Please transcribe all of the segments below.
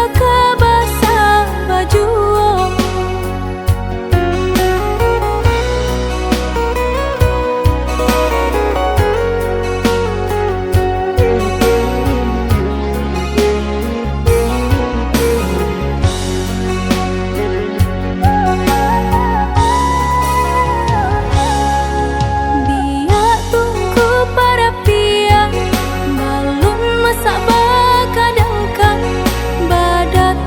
baka basah baju. Badak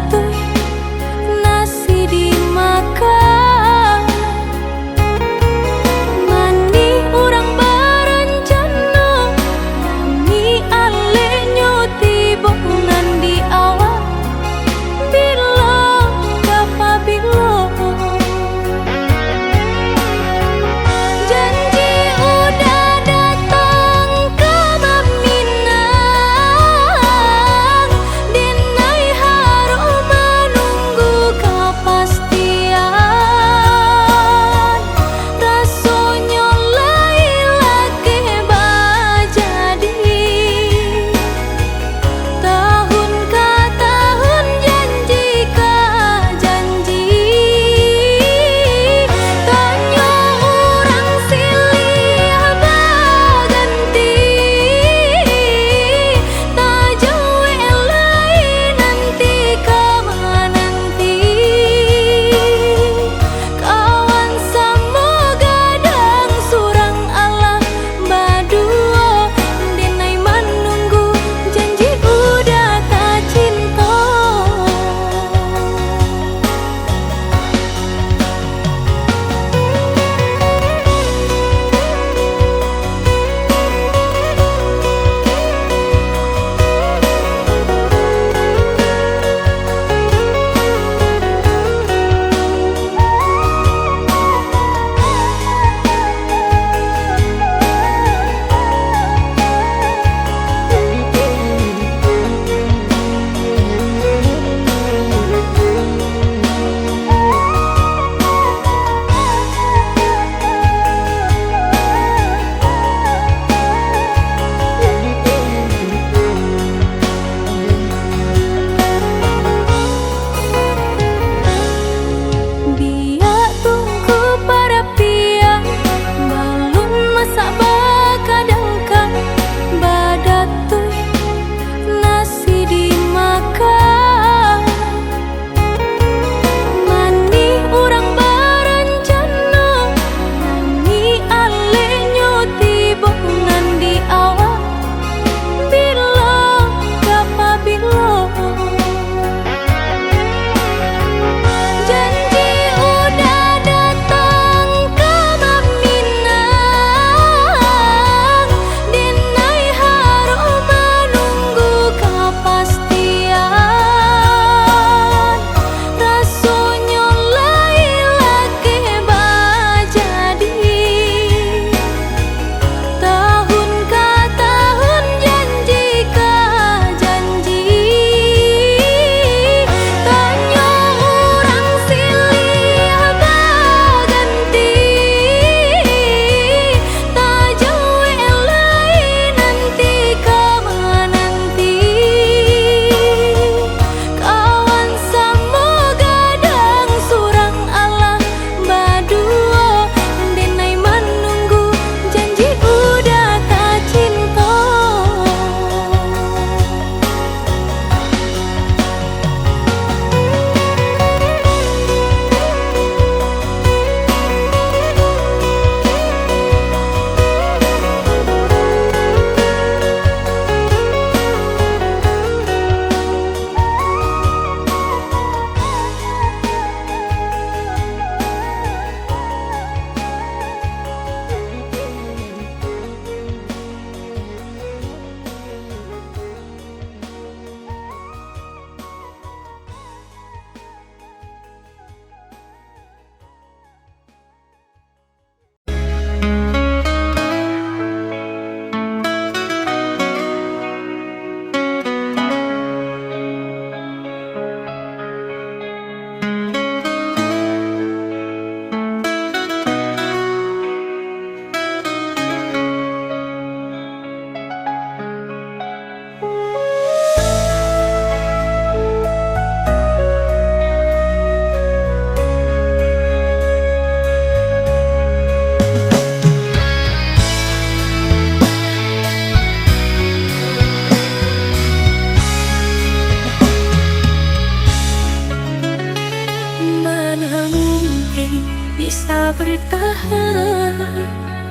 bisa bertahan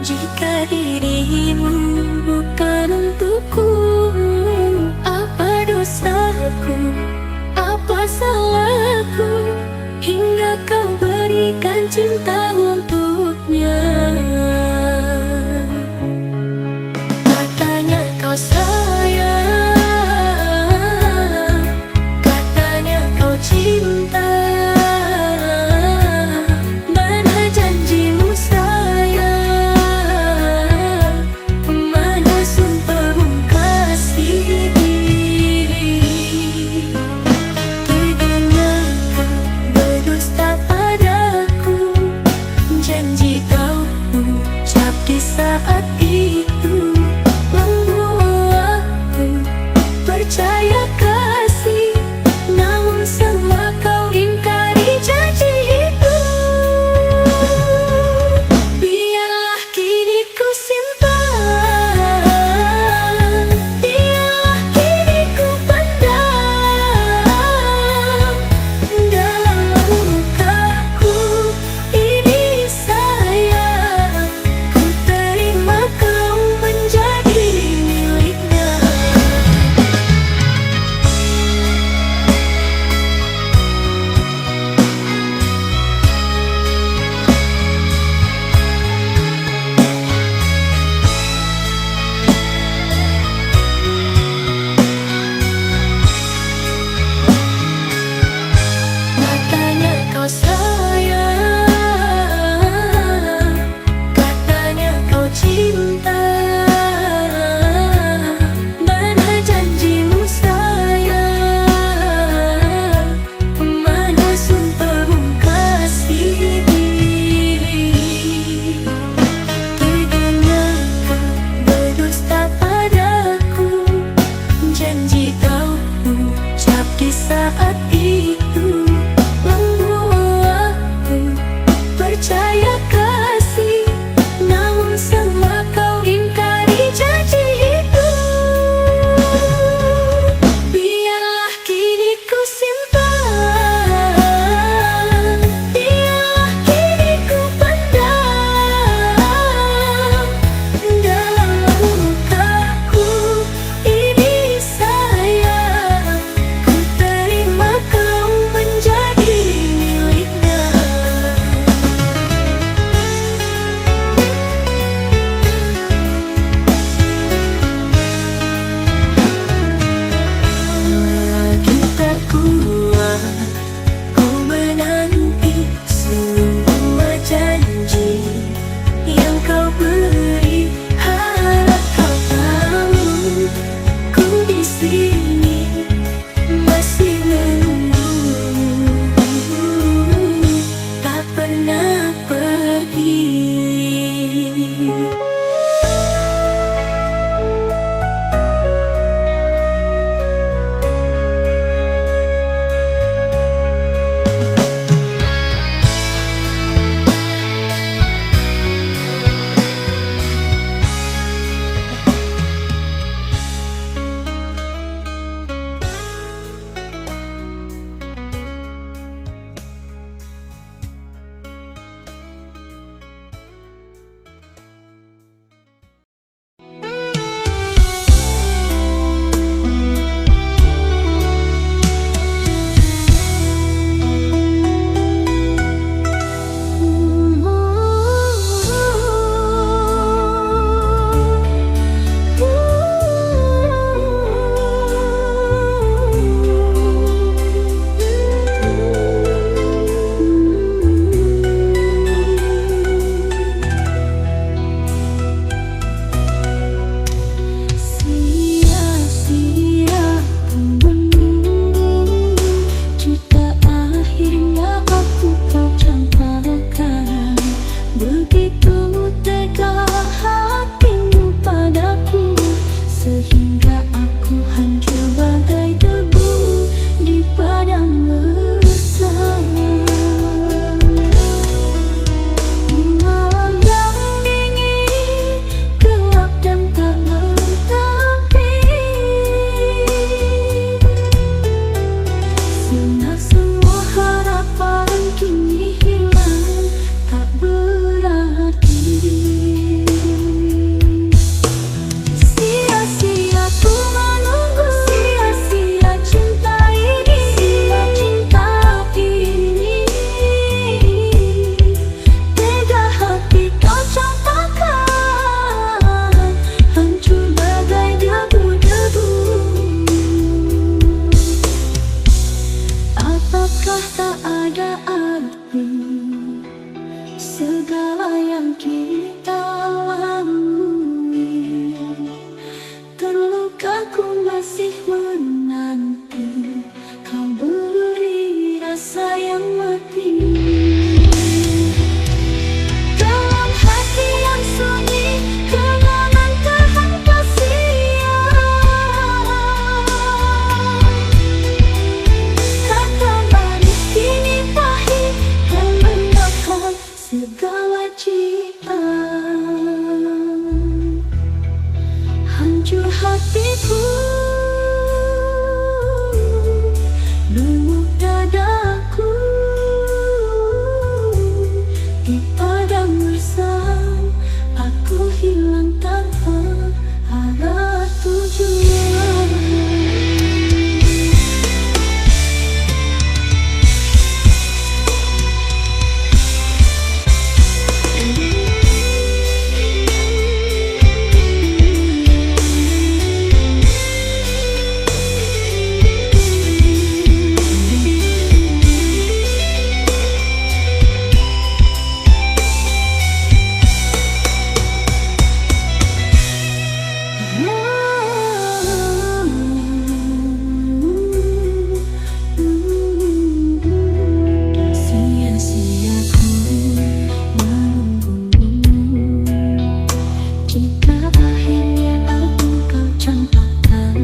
jika dirimu bukan untukku. Apa dosaku, apa salahku, hingga kau berikan cinta untuknya. Katanya kau sayang, katanya kau cinta. Mana janjimu sayang, mana sumpahmu kasih. Teganya kau berdusta padaku, janji kau ucap di saat itu membuat aku percaya kasih. Namun semua kau ingkari janji itu. Biarlah kini ku simpan, biarlah kini ku pendam dalam lukaku ini sayang. Ku terima kau menjadi miliknya. Katanya kau sayang, katanya kau cinta. Mana janjimu sayang, mana sumpahmu kasih. Teganya kau berdusta padaku, janji kau ucap di saat itu membuat aku percaya kasih. Namun semua kau ingkari janji itu. Biarlah kini ku simpan, biarlah kini ku pendam dalam lukaku ini sayang. Ku terima kau tiada arti segala yang kita lalui. Terluka ku masih menanti kau beri rasa yang mati. Dalam hati yang sunyi kenangan terhampa sia. Kata manis kini pahit dan menekan segala cita. Hancur hatiku, lumut dadaku. Di padang gersang aku hilang tanpa arah tujuan. Sia-sia ku menunggumu. Jika akhirnya aku kau campakkan,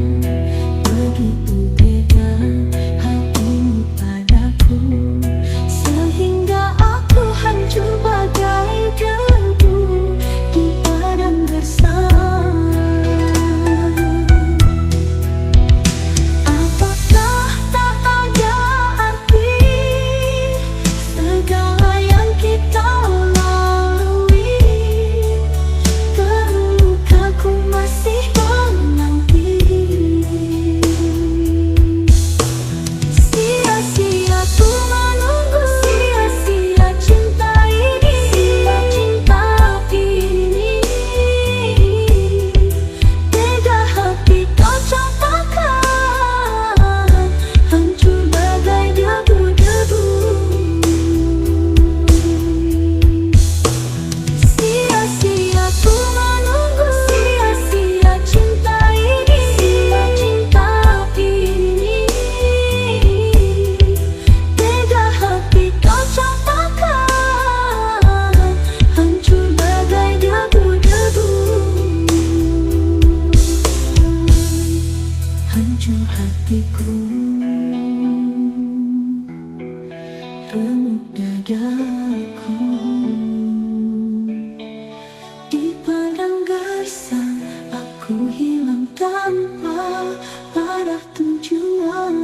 begitu beda hatimu padaku, sehingga aku hancur bagai debu di padang gersang. Apakah tak ada arti segala yang kita lalui? Terluka ku masih menanti. Sia-sia ku menunggu, sia-sia cinta ini, sia cinta ini. Tega hati kau campakkan, hancur bagai debu-debu. Sia-sia ku menunggu, sia-sia cinta ini, sia cinta ini. Tega hati kau campakkan, hancur bagai debu-debu. Hancur hatiku, remuk dadaku. Di padang gersang aku hilang tanpa arah tujuan.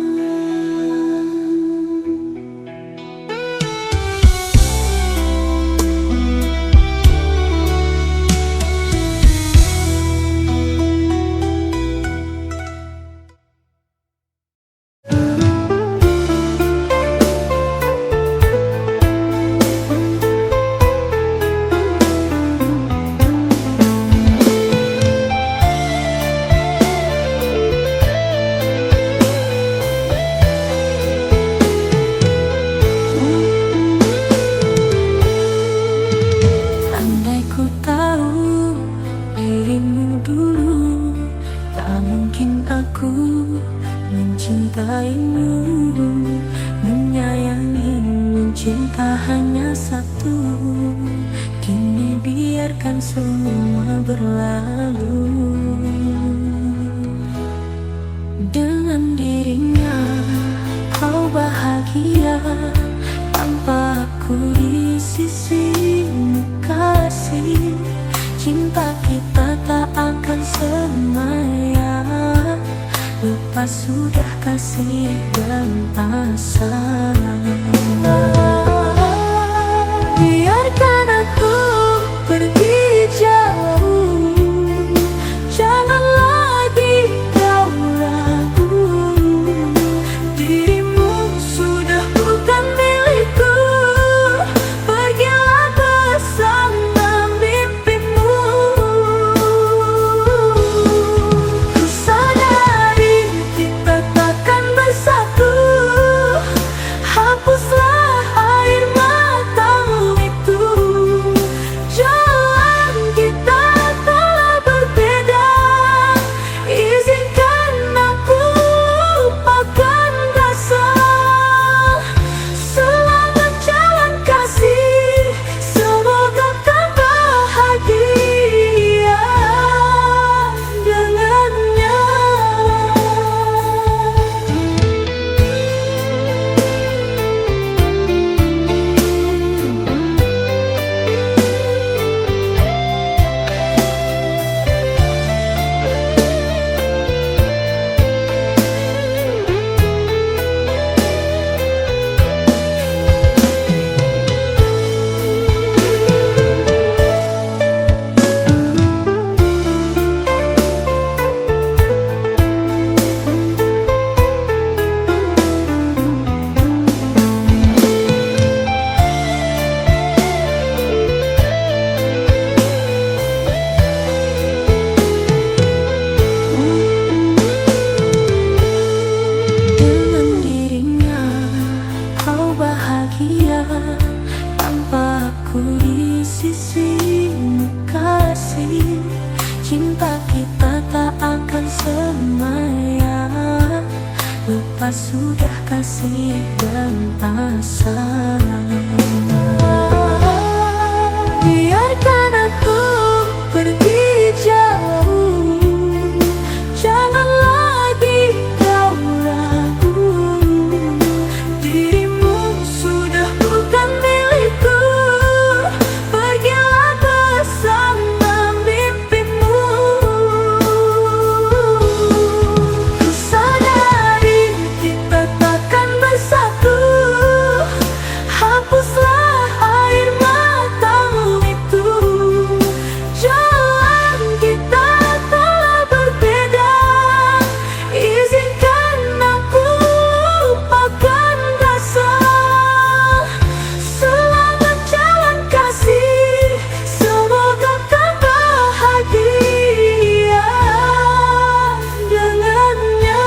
Andai ku tahu dirimu dulu, tak mungkin aku mencintaimu, menyayangimu. Cinta hanya satu, kini biarkan semua berlalu. Dengan dirinya kau bahagia, tanpa aku di sisimu kasih. Cinta kita tak akan semayang lepas sudah kasih dan asa. Biarkan aku pergi jauh, jangan lagi kau ragu. Dirimu sudah bukan milikku, pergilah bersama mimpimu. Ku sadari kita takkan bersatu. bahagia tanpa aku di sisimu kasih. Cinta kita tak akan semaya lepas sudah kasih dan asa. Biarkan aku pergi jauh, jangan lagi kau ragu. Dirimu sudah bukan milikku, pergilah bersama mimpimu. Ku sadari kita takkan bersatu, hapuslah air matamu itu. Jalan kita telah berbeda, izinkan aku lupakan rasa. Selamat jalan kasih, semoga kau bahagia dengannya.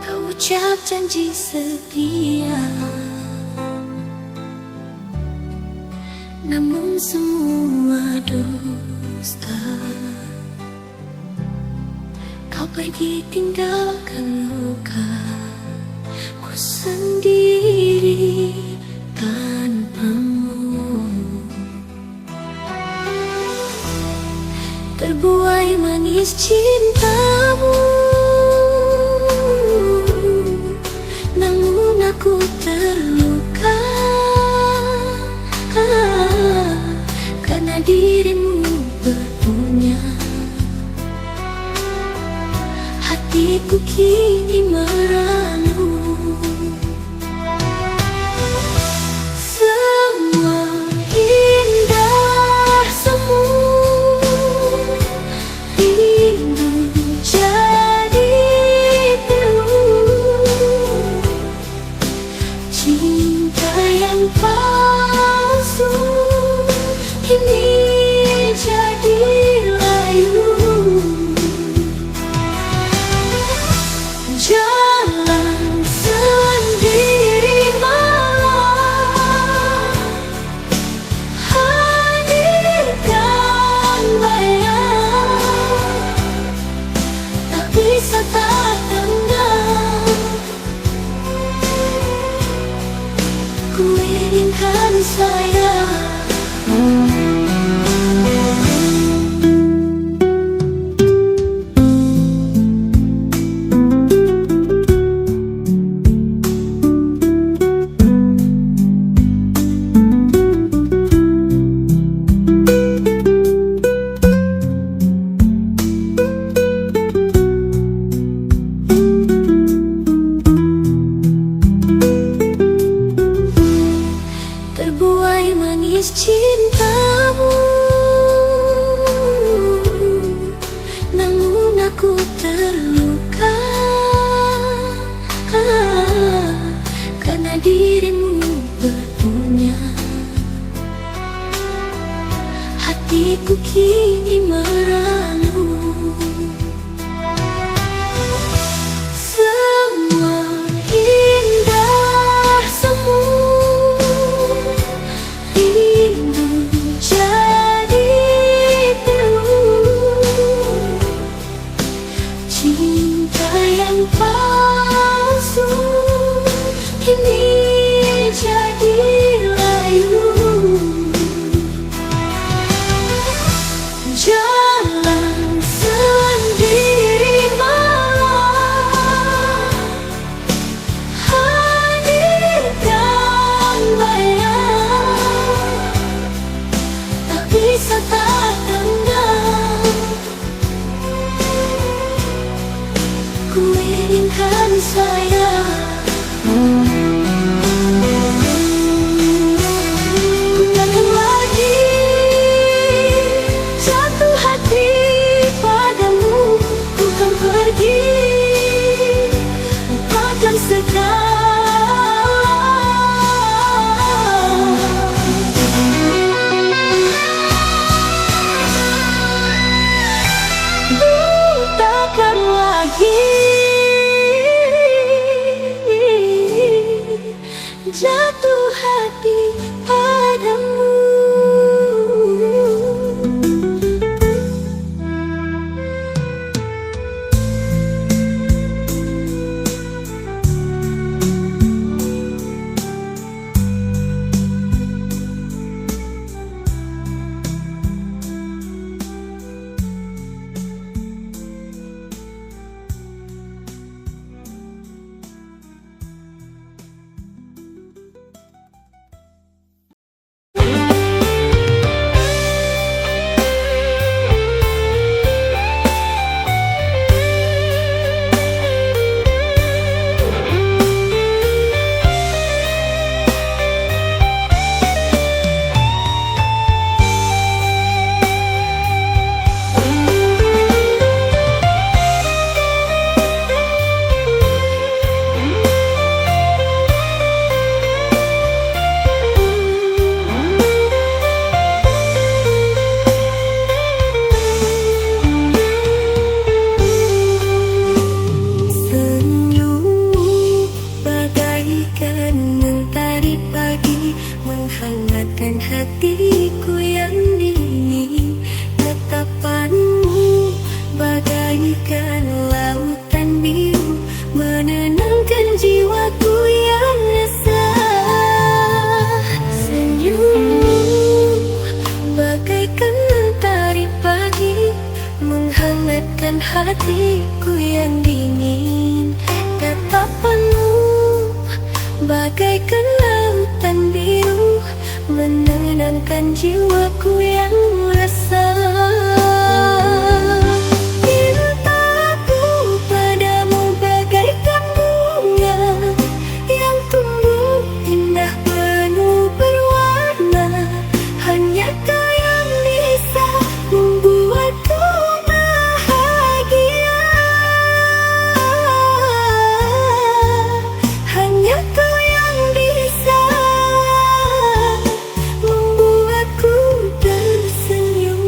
Kau ucap janji setia, namun semua dusta. Kau pergi tinggalkan luka ku sendiri tanpamu. Terbuai manis cintamu, namun aku terluka karena dirimu berpunya. Hatiku kini meramu. Semua indah semu, rindu jadi pilu. Cinta yang palsu kini jadi layu. Jalan sendiri malam, hadirkan bayang, tak bisa tak tendang. Ku inginkan sayang. Terbuai manis cintamu, namun aku terluka karena dirimu berpunya. Hatiku kini meramu. Semua indah semu, rindu jadi pilu. bisa tak tenang. Ku inginkan sayang, ku takkan lagi jatuh hati padamu. Ku kan pergi lupakan segala. Ku takkan lagi jatuh hati padamu. Menghangatkan hatiku yang dingin. Tatapanmu bagaikan lautan biru, menenangkan jiwaku yang resah. Senyummu bagaikan mentari pagi, menghangatkan hatiku yang dingin. Tatapanmu bagaikan lautan biru, menenangkan jiwaku yang resah. Cintaku padamu bagaikan bunga yang tumbuh indah penuh berwarna. Hanya kau yang bisa membuatku bahagia. Hanya kau yang bisa membuatku tersenyum.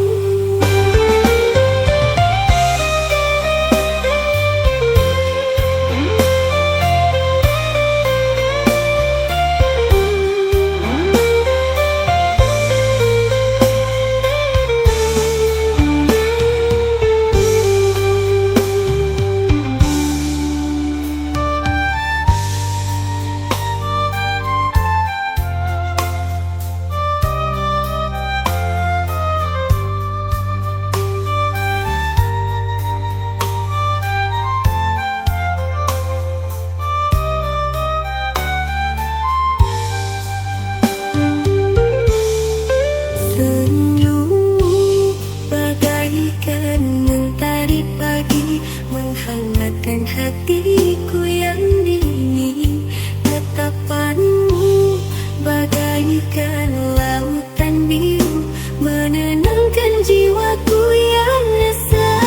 Senyummu bagaikan mentari pagi, menghangatkan hatiku yang dingin. Tatapanmu bagaikan lautan biru, menenangkan jiwaku yang resah.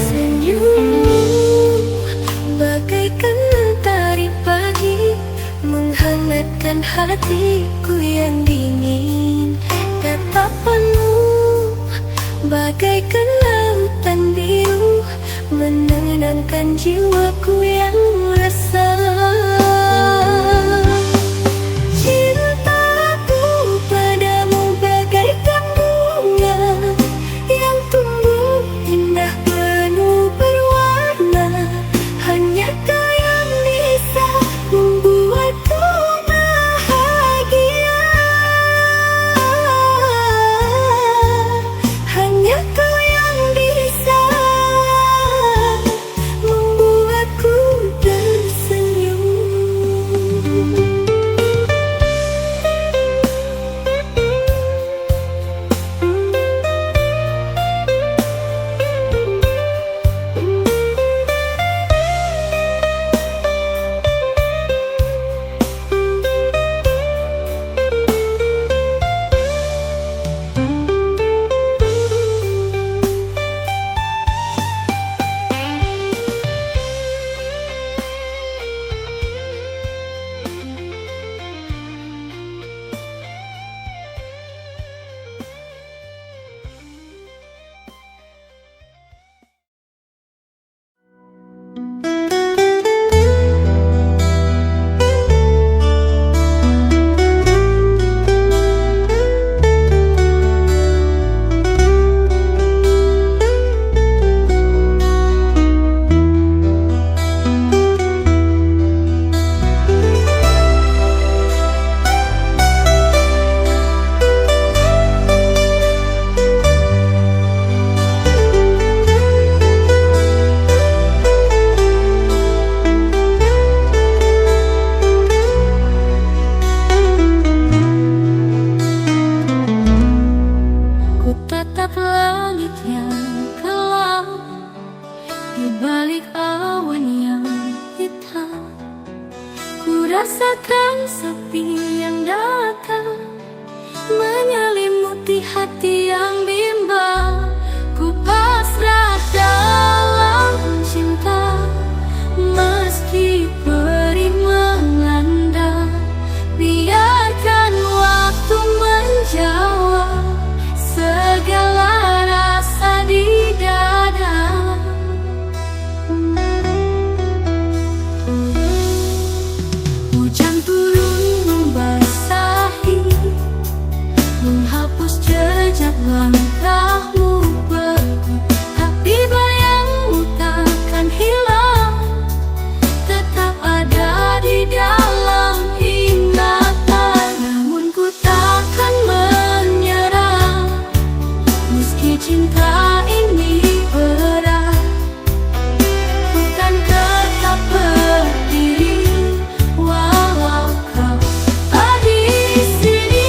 Senyummu bagaikan mentari pagi, menghangatkan hatiku yang dingin. Tatapanmu bagaikan lautan biru, menenangkan jiwaku yang resah. Cintaku padamu bagaikan bunga yang tumbuh indah penuh berwarna. Hanya kau yang bisa membuatku bahagia. Hanya kau yang bisa membuatku rasakan sepi yang datang menyelimuti hati yang bimbang. Ku pasrah dalam cinta, meski perih melanda. Biarkan waktu menjawab segala rasa di dada. Hujan turun membasahi, menghapus jejak langkahmu pergi. Tapi bayangmu takkan hilang, tetap ada di dalam ingatan. Namun ku takkan menyerah, meski cinta ini berat. Ku kan tetap berdiri walau kau ada di sini.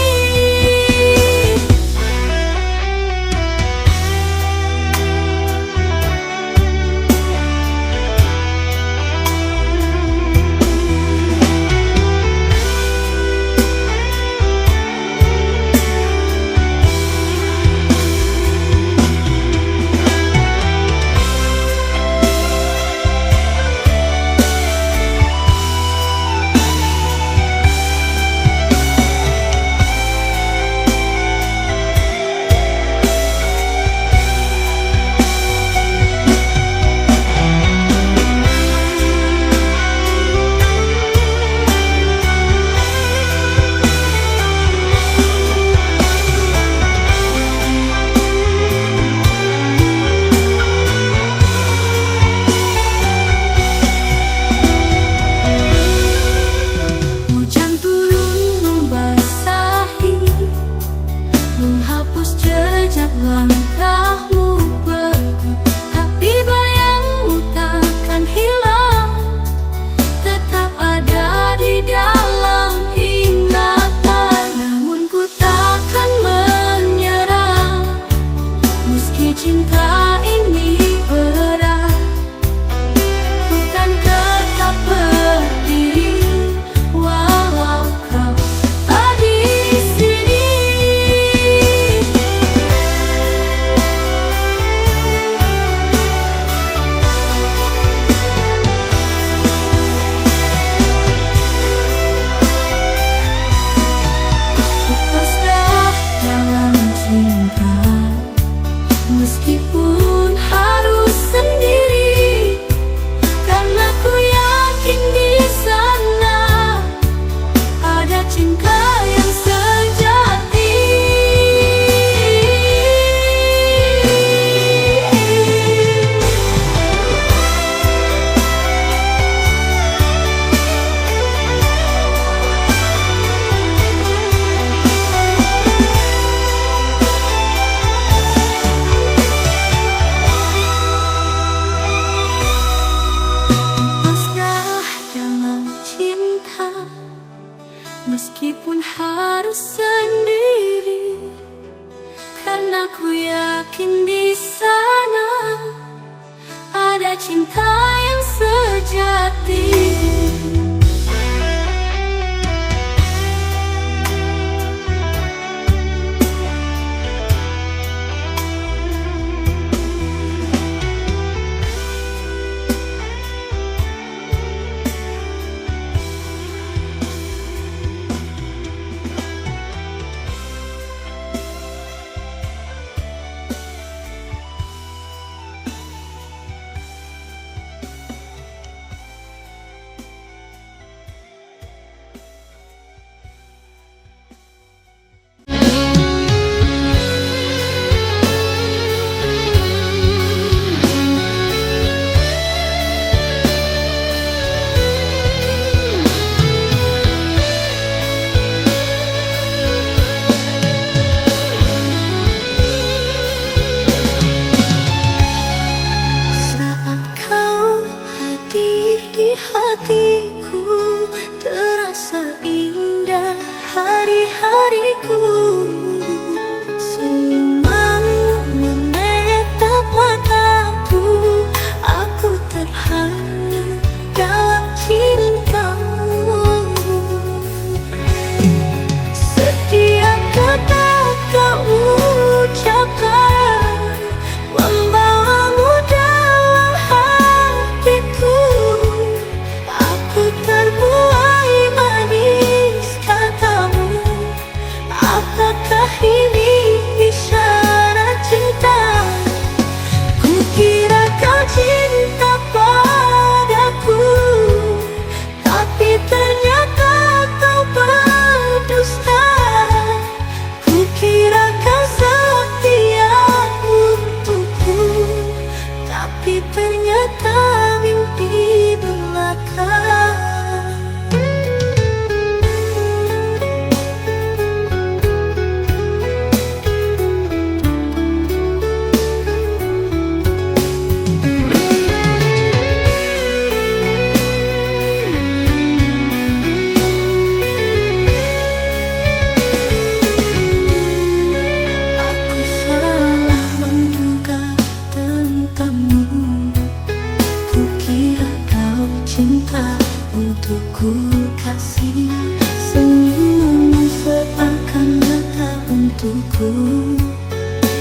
Hujan turun membasahi, menghapus jejak langkahmu pergi. Tapi bayangmu takkan hilang, tetap ada di dalam ingatan. Namun ku takkan menyerah, meski cinta ini berat. Ku kan tetap berdiri walau kau ada di sini. Ku pasrah dalam cinta, meskipun harus sendiri, karena ku yakin di sana ada cinta yang sejati. Pasrah dalam cinta, meskipun harus sendiri, karena ku yakin di sana ada cinta yang sejati.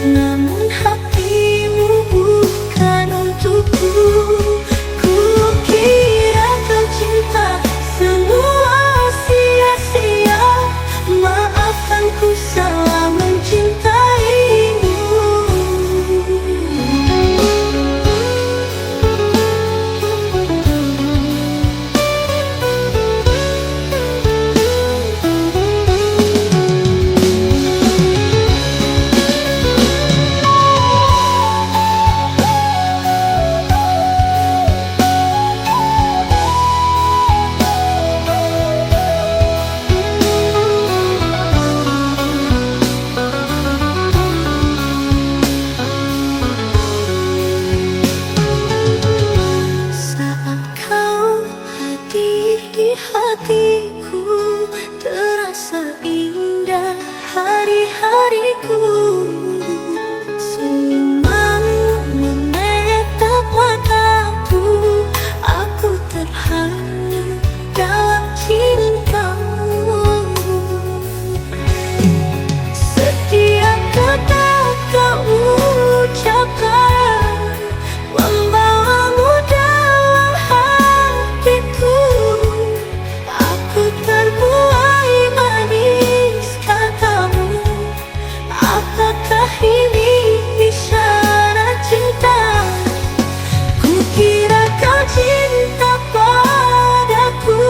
namun hatimu bukan untukku. Kukira kau cinta semua sia-sia. Maafkan ku salah mencintaimu. Hatiku terasa indah hari-hariku. Senyumanmu menatap mataku, aku terhanyut dalam cintamu. Setiap kata kau ucapkan membawamu dalam hatiku. Terbuai manis katamu. Apakah ini isyarat cinta? Kukira kau cinta padaku,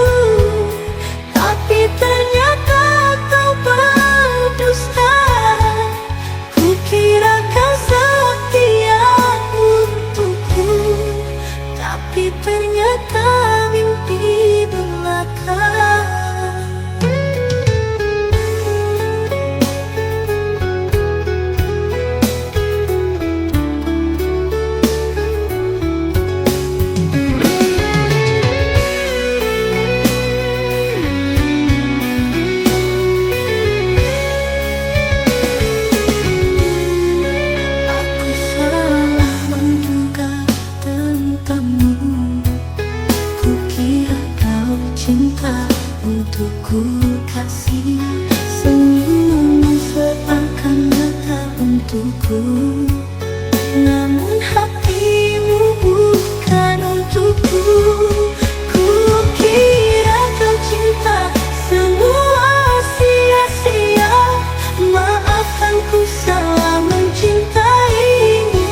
tapi ternyata kau berdusta. Kukira kau setia untukku, tapi ternyata mimpi belaka. Cinta untukku kasih, senyummu seakan nyata untukku, namun hatimu bukan untukku. Kukira kau cinta semua sia-sia. Maafkan ku salah mencintaimu.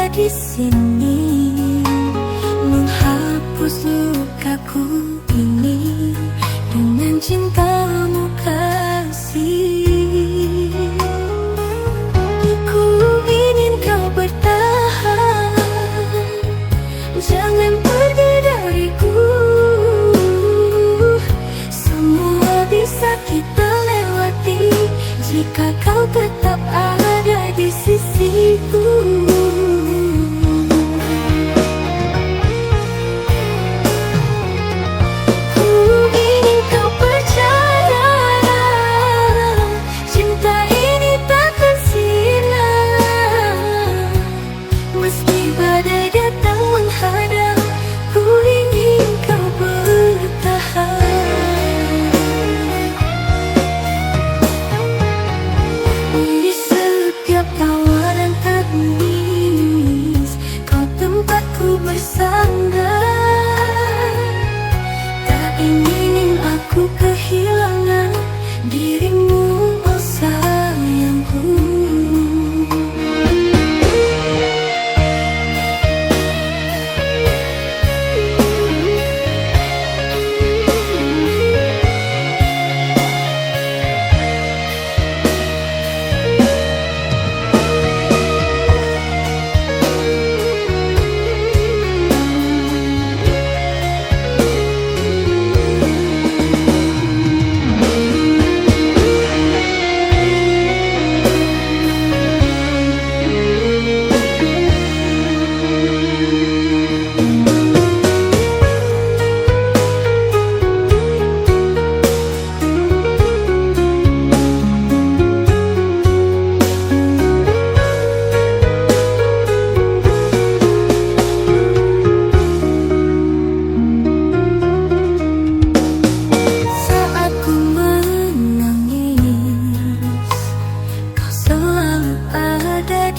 Di sini menghapus lukaku ini dengan cintamu kasih. Ku ingin kau bertahan, jangan pergi dariku. Semua bisa kita lewati jika kau tetap ada di sisiku.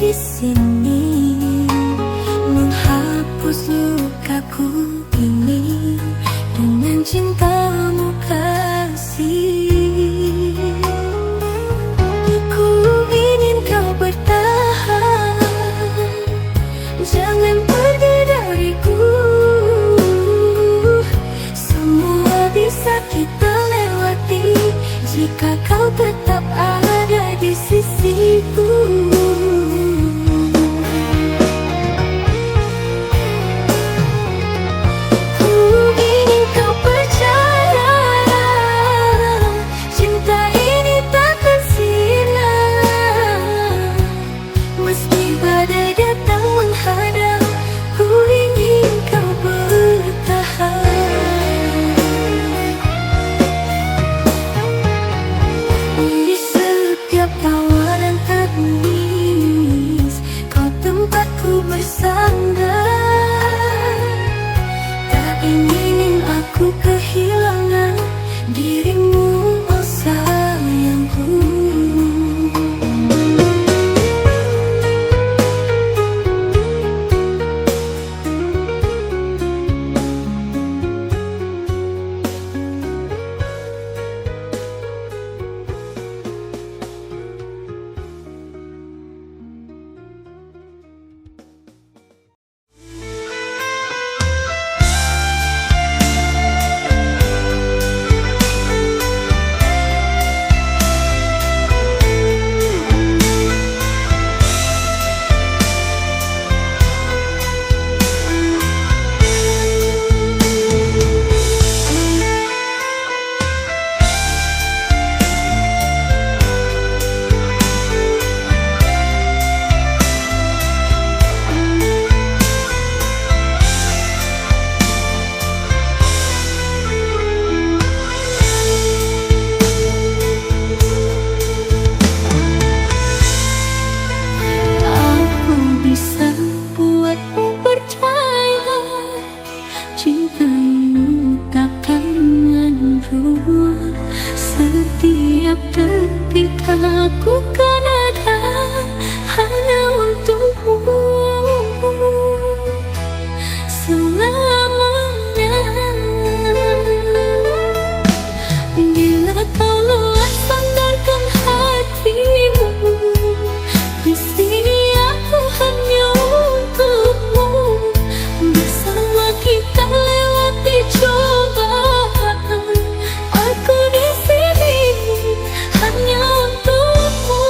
di sini, menghapus lukaku ini dengan cintamu kasih. Ku ingin kau bertahan, jangan pergi dariku. Semua bisa kita lewati jika kau tetap ada di sisiku. Ku ingin kau percaya, cinta ini takkan sirna. Meski badai datang menghadang, ku ingin kau bertahan. Di setiap tawa dan tangis, kau tempatku bersandar. Tak ingin aku kehilangan dirimu, oh sayangku. Setiap detik aku kan ada hanya untukmu selamanya. Bila kau lelah, sandarkan hatimu. Di sini aku hanya untukmu. Bersama kita lewati cobaan. Aku di sini hanya untukmu.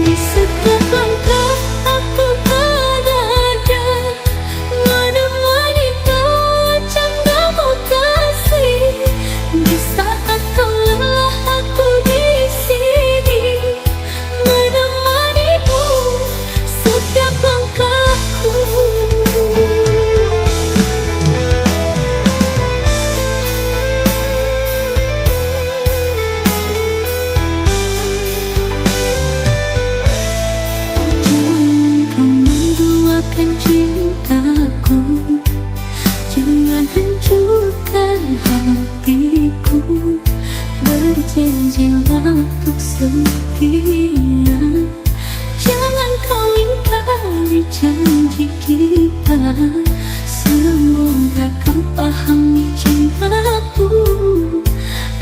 Di setiap langkah aku ada, menemani kau candamu kasih. Di saat kau lelah, aku di sini menemanimu setiap langkahku. Cintaku, jangan hancurkan hatiku. Berjanjilah untuk setia, jangan kau ingkari janji kita. Semoga kau pahami cintaku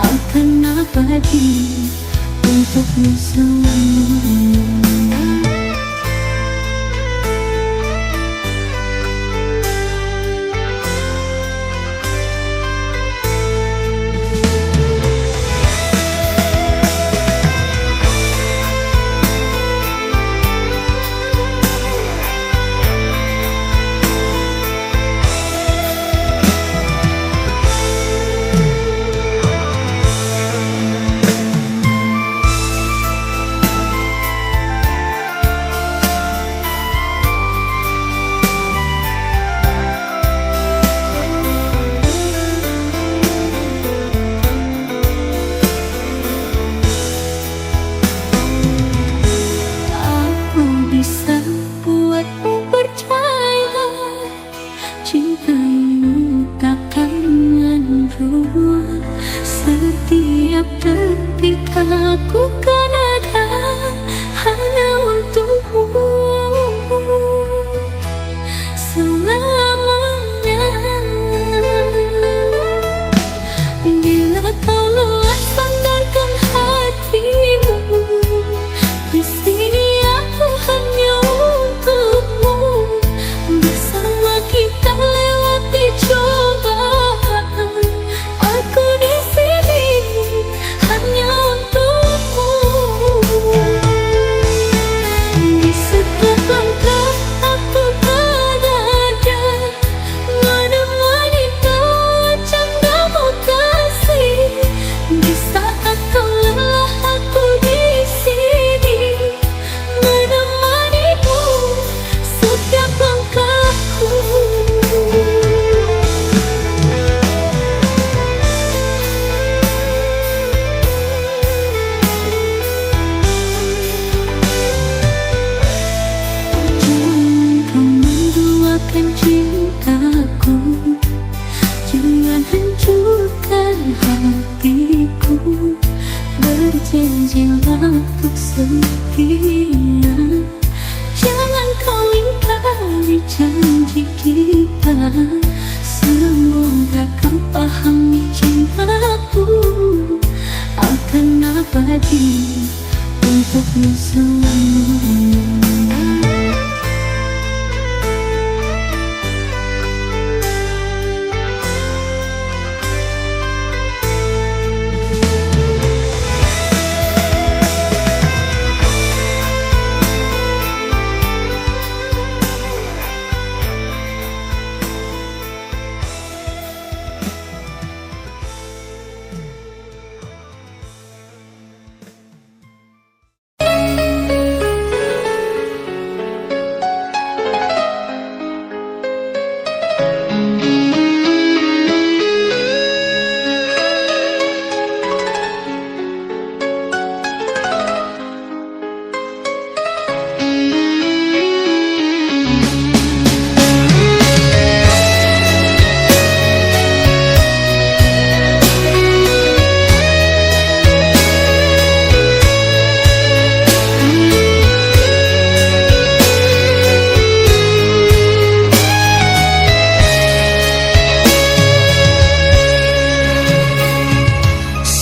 akan abadi untukmu selamanya. berjanjilah untuk setia. Jangan kau ingkari janji kita. Semoga kau pahami cintaku akan abadi untukmu selamanya.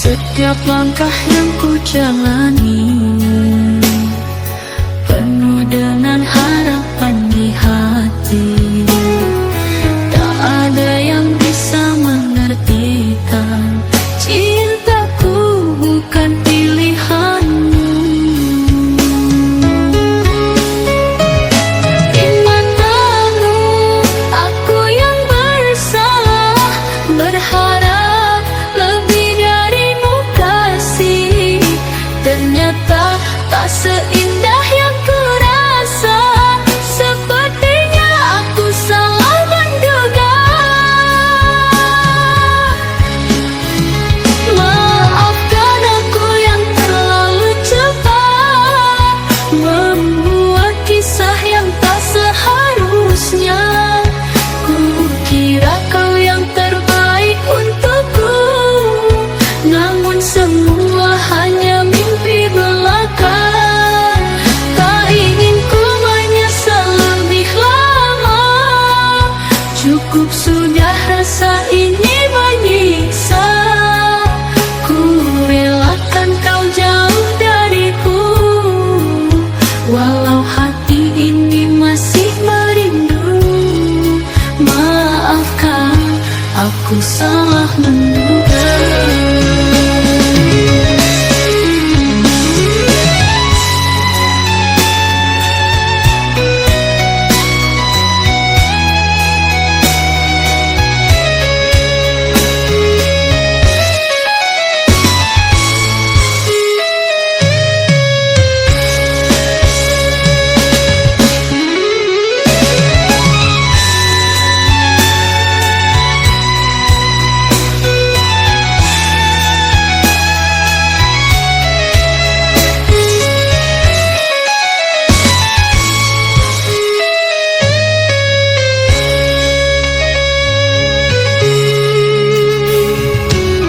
Setiap langkah yang ku jalani penuh dengan harapan di hati. Tak ada yang bisa mengertikan cintaku bukan pilihanmu. Di matamu aku yang bersalah, berharap lebih darimu kasih. Ternyata tak seindah yang kurasa. Sepertinya aku salah menduga. Maafkan aku yang terlalu cepat membuat kisah yang tak seharusnya. Ku kira kau yang terbaik untukku, namun semua hanya mimpi belaka. Tak ingin ku menyesal lebih lama. Cukup sudah rasa ini menyiksa. Ku relakan kau jauh dariku, walau hati ini masih merindu. Maafkan aku salah menduga.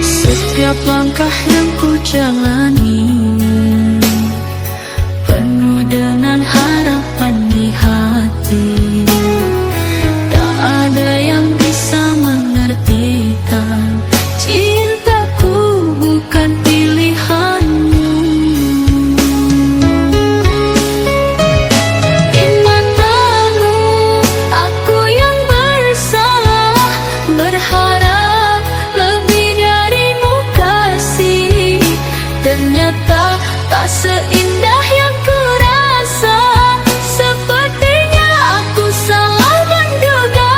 Setiap langkah yang ku jalani penuh dengan harapan di hati. Tak ada yang bisa mengertikan cintaku bukan pilihanmu. Di matamu aku yang bersalah, berharap lebih darimu kasih. Ternyata tak seindah yang kurasa. Sepertinya aku salah menduga.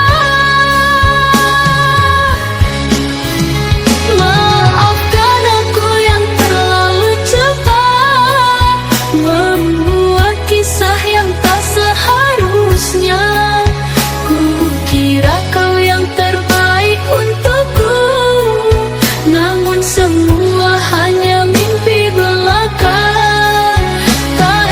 Maafkan aku yang terlalu cepat membuat kisah yang tak seharusnya. Ku kira kau yang terbaik untukku, namun semua hanya mimpi belaka. Tak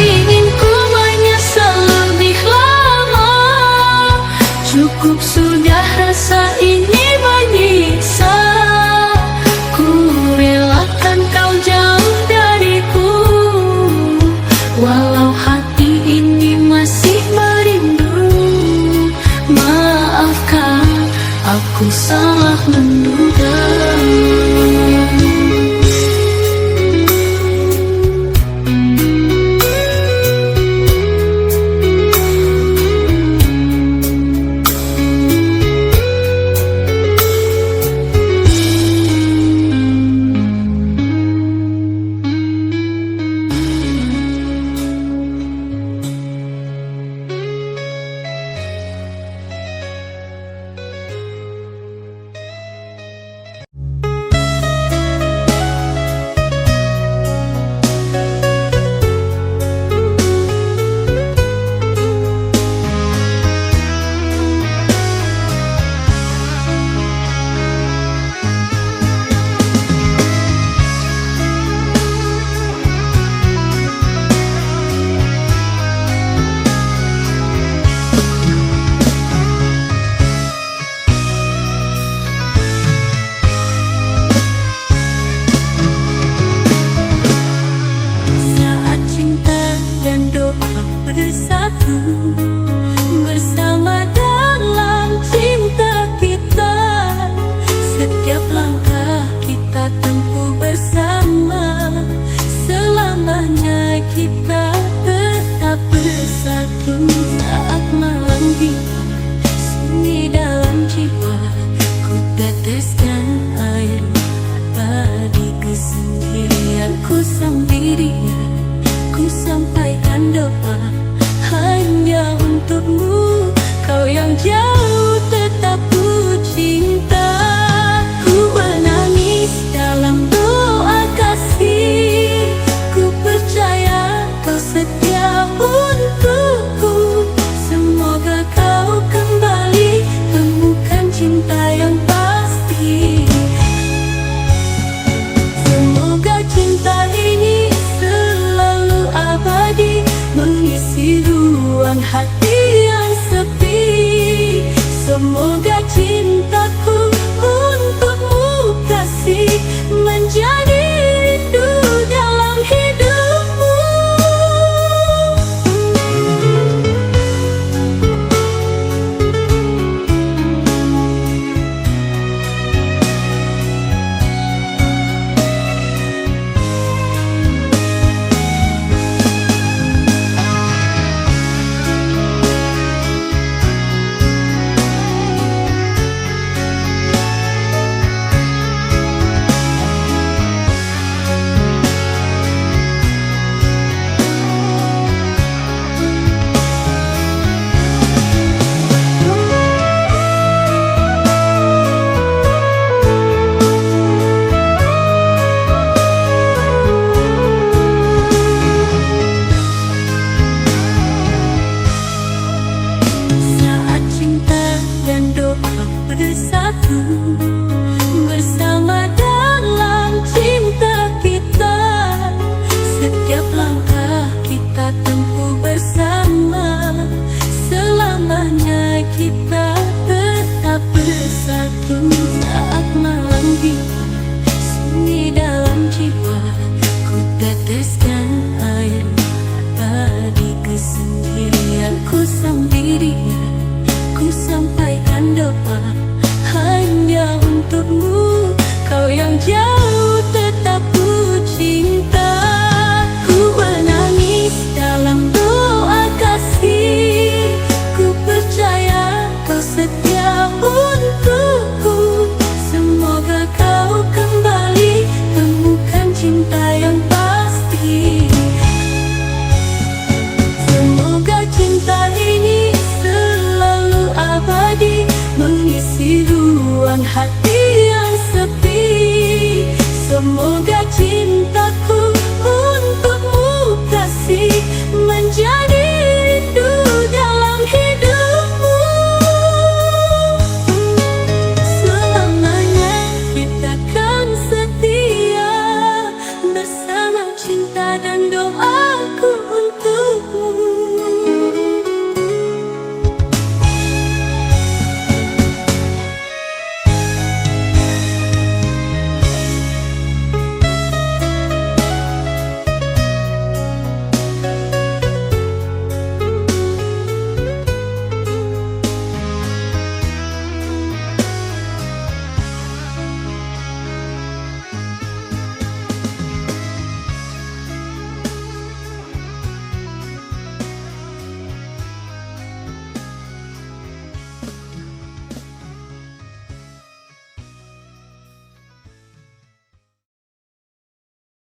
bersama cinta dan doa.